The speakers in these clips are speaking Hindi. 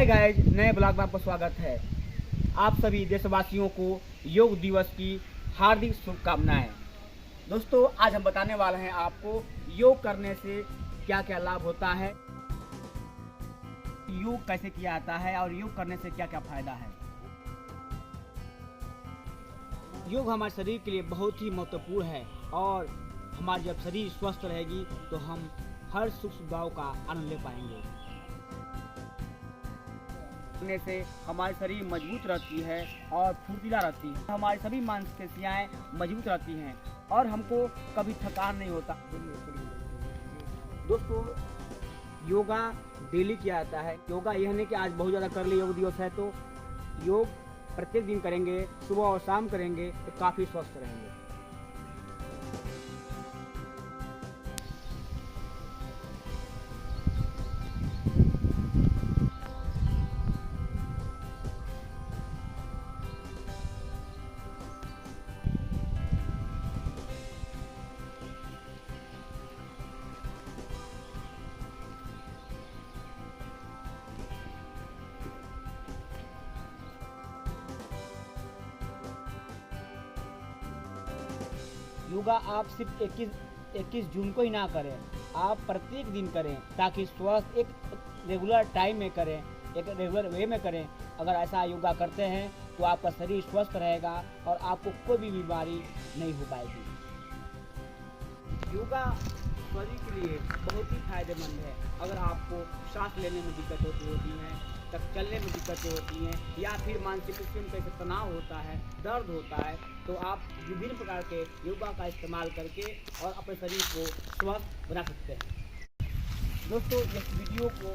हाय गाइस, नए ब्लॉग में आपका स्वागत है। आप सभी देशवासियों को योग दिवस की हार्दिक शुभकामनाएं। दोस्तों, आज हम बताने वाले हैं आपको योग करने से क्या क्या लाभ होता है, योग कैसे किया जाता है और योग करने से क्या क्या फायदा है। योग हमारे शरीर के लिए बहुत ही महत्वपूर्ण है और हमारी जब शरीर स्वस्थ रहेगी तो हम हर सुख सुविधाओं का आनंद ले पाएंगे। करने से हमारी शरीर मजबूत रहती है और फुर्तीला रहती है। हमारी सभी मांसपेशियाँ मजबूत रहती हैं और हमको कभी थकान नहीं होता। दोस्तों, योगा डेली किया जाता है। योगा यह नहीं कि आज बहुत ज़्यादा कर लिए योग दिवस है तो योग प्रत्येक दिन करेंगे, सुबह और शाम करेंगे तो काफ़ी स्वस्थ रहेंगे। योगा आप सिर्फ 21 जून को ही ना करें, आप प्रत्येक दिन करें ताकि स्वस्थ एक रेगुलर टाइम में करें, एक रेगुलर वे में करें। अगर ऐसा योगा करते हैं तो आपका शरीर स्वस्थ रहेगा और आपको कोई भी बीमारी नहीं हो पाएगी। योगा शरीर के लिए बहुत ही फायदेमंद है। अगर आपको सांस लेने में दिक्कत होती है, तक चलने में दिक्कतें होती हैं या फिर मानसिक स्थिति में कैसे तनाव होता है, दर्द होता है, तो आप विभिन्न प्रकार के योगा का इस्तेमाल करके और अपने शरीर को स्वस्थ बना सकते हैं। दोस्तों, इस वीडियो को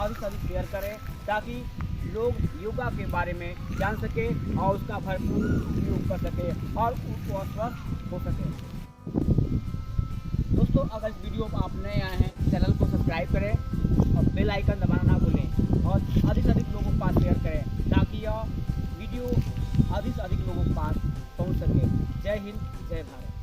अधिक से अधिक शेयर करें ताकि लोग योगा के बारे में जान सकें और उसका भरपूर उपयोग कर सकें और उनको स्वस्थ हो सके। दोस्तों, अगर इस वीडियो को आप नए आए हैं, चैनल को सब्सक्राइब करें और बेल आइकन दबाना ना भूलें और अधिक से अधिक लोगों के पास शेयर करें ताकि यह वीडियो अधिक से अधिक लोगों के पास पहुंच सके। जय हिंद, जय भारत।